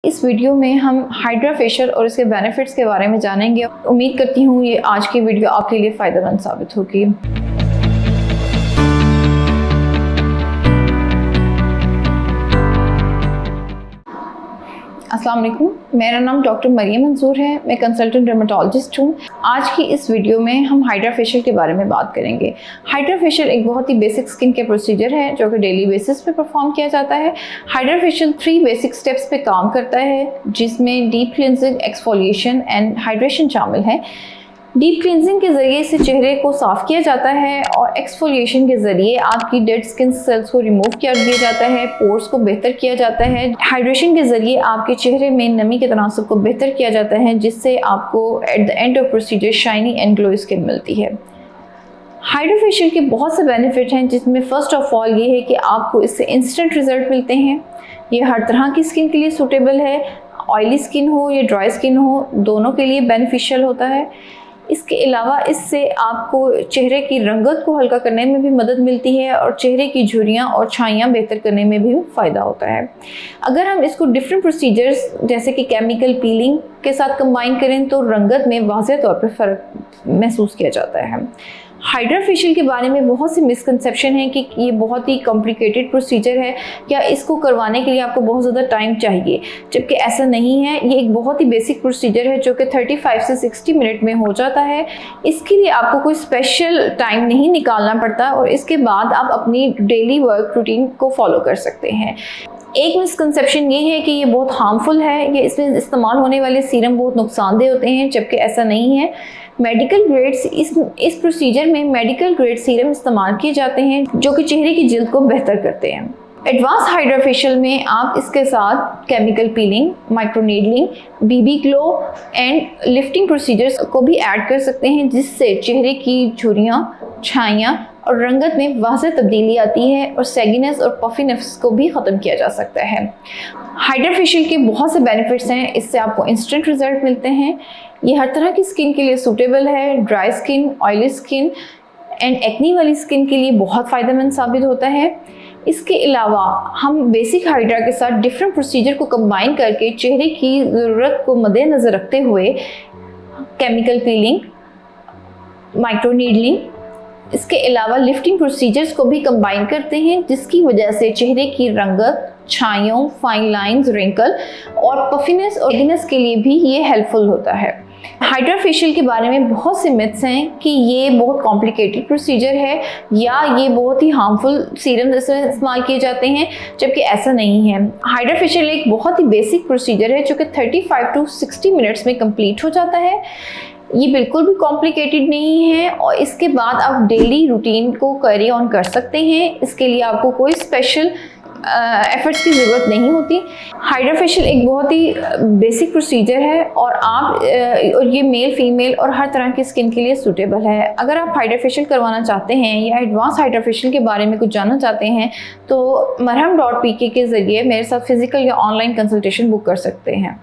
इस वीडियो में हम हाइड्रा फेशियल और इसके बेनिफिट्स के बारे में जानेंगे। उम्मीद करती हूँ ये आज की वीडियो आपके लिए फ़ायदेमंद साबित होगी। अस्सलाम वालेकुम, मेरा नाम डॉक्टर मरियम मंसूर है। मैं कंसल्टेंट डर्मेटोलॉजिस्ट हूँ। आज की इस वीडियो में हम हाइड्रा फेशियल के बारे में बात करेंगे। हाइड्रा फेशियल एक बहुत ही बेसिक स्किन केयर प्रोसीजर है जो कि डेली बेसिस पे परफॉर्म किया जाता है। हाइड्रा फेशियल 3 बेसिक स्टेप्स पे काम करता है, जिसमें deep cleansing, exfoliation and hydration शामिल है। डीप क्लिनजिंग के ज़रिए से चेहरे को साफ़ किया जाता है और एक्सफोलिएशन के ज़रिए आपकी डेड स्किन सेल्स को रिमूव कर दिया जाता है, पोर्स को बेहतर किया जाता है। हाइड्रेशन के ज़रिए आपके चेहरे में नमी के तनासुब को बेहतर किया जाता है, जिससे आपको at the end of procedure shiny and glow skin मिलती है। हाइड्रा फेशियल के बहुत से बेनिफिट हैं, जिसमें फ़र्स्ट ऑफ ऑल ये है कि आपको इससे इंस्टेंट रिज़ल्ट मिलते हैं। ये हर तरह की स्किन के लिए सूटेबल है, ऑयली स्किन हो या ड्राई स्किन हो, दोनों के लिए बेनिफिशियल होता है। इसके अलावा इससे आपको चेहरे की रंगत को हल्का करने में भी मदद मिलती है और चेहरे की झुर्रियाँ और छाइयाँ बेहतर करने में भी फ़ायदा होता है। अगर हम इसको डिफरेंट प्रोसीजर्स जैसे कि केमिकल पीलिंग के साथ कंबाइन करें तो रंगत में वाज़ेह तौर पर फ़र्क महसूस किया जाता है। हाइड्रा फेशियल के बारे में बहुत सी मिसकंसेप्शन है कि ये बहुत ही कॉम्प्लिकेटेड प्रोसीजर है, या इसको करवाने के लिए आपको बहुत ज़्यादा टाइम चाहिए, जबकि ऐसा नहीं है। ये एक बहुत ही बेसिक प्रोसीजर है जो कि 35 से 60 मिनट में हो जाता है। इसके लिए आपको कोई स्पेशल टाइम नहीं निकालना पड़ता और इसके बाद आप अपनी डेली वर्क रूटीन को फॉलो कर सकते हैं। एक मिसकंसेप्शन ये है कि ये बहुत हार्मफुल है, ये इसमें इस्तेमाल होने वाले सीरम बहुत नुकसानदेह होते हैं, जबकि ऐसा नहीं है। मेडिकल ग्रेड्स इस प्रोसीजर में मेडिकल ग्रेड सीरम इस्तेमाल किए जाते हैं जो कि चेहरे की जल्द को बेहतर करते हैं। एडवांस हाइड्रा फेशियल में आप इसके साथ chemical peeling, microneedling, BB glow and lifting procedures को भी ऐड कर सकते हैं, जिससे चेहरे की झुर्रियाँ, छाइयाँ और रंगत में वाज़ेह तब्दीली आती है और सैगिनेस और पफीनेस को भी ख़त्म किया जा सकता है। हाइड्रा फेशियल के बहुत से बेनिफिट्स हैं। इससे आपको इंस्टेंट रिजल्ट मिलते हैं। ये हर तरह की स्किन के लिए सूटेबल है। Dry skin, oily skin and acne वाली स्किन के लिए बहुत फ़ायदेमंद साबित होता है। इसके अलावा हम बेसिक हाइड्रा के साथ डिफरेंट प्रोसीजर को कंबाइन करके चेहरे की ज़रूरत को मद्देनज़र रखते हुए केमिकल पीलिंग, माइक्रोनीडलिंग, इसके अलावा लिफ्टिंग प्रोसीजर्स को भी कंबाइन करते हैं, जिसकी वजह से चेहरे की रंगत, छाइयों, फाइन लाइंस, रिंकल और पफीनेस और एगनेस के लिए भी ये हेल्पफुल होता है। हाइड्रा फेशियल के बारे में बहुत से मिथ्स हैं कि ये बहुत कॉम्प्लिकेटेड प्रोसीजर है या ये बहुत ही हार्मफुल सीरम जैसे इस्तेमाल किए जाते हैं, जबकि ऐसा नहीं है। हाइड्रा फेशियल एक बहुत ही बेसिक प्रोसीजर है जो कि 35 to 60 मिनट्स में कंप्लीट हो जाता है। ये बिल्कुल भी कॉम्प्लिकेटेड नहीं है और इसके बाद आप डेली रूटीन को कैरी ऑन कर सकते हैं। इसके लिए आपको कोई स्पेशल एफर्ट्स की ज़रूरत नहीं होती। हाइड्रा फेशियल एक बहुत ही बेसिक प्रोसीजर है और और ये मेल, फीमेल और हर तरह की स्किन के लिए सूटेबल है। अगर आप हाइड्रा फेशियल करवाना चाहते हैं या एडवांस हाइड्रा फेशियल के बारे में कुछ जानना चाहते हैं तो marham.pk के ज़रिए मेरे साथ फिज़िकल या ऑनलाइन कंसल्टेशन बुक कर सकते हैं।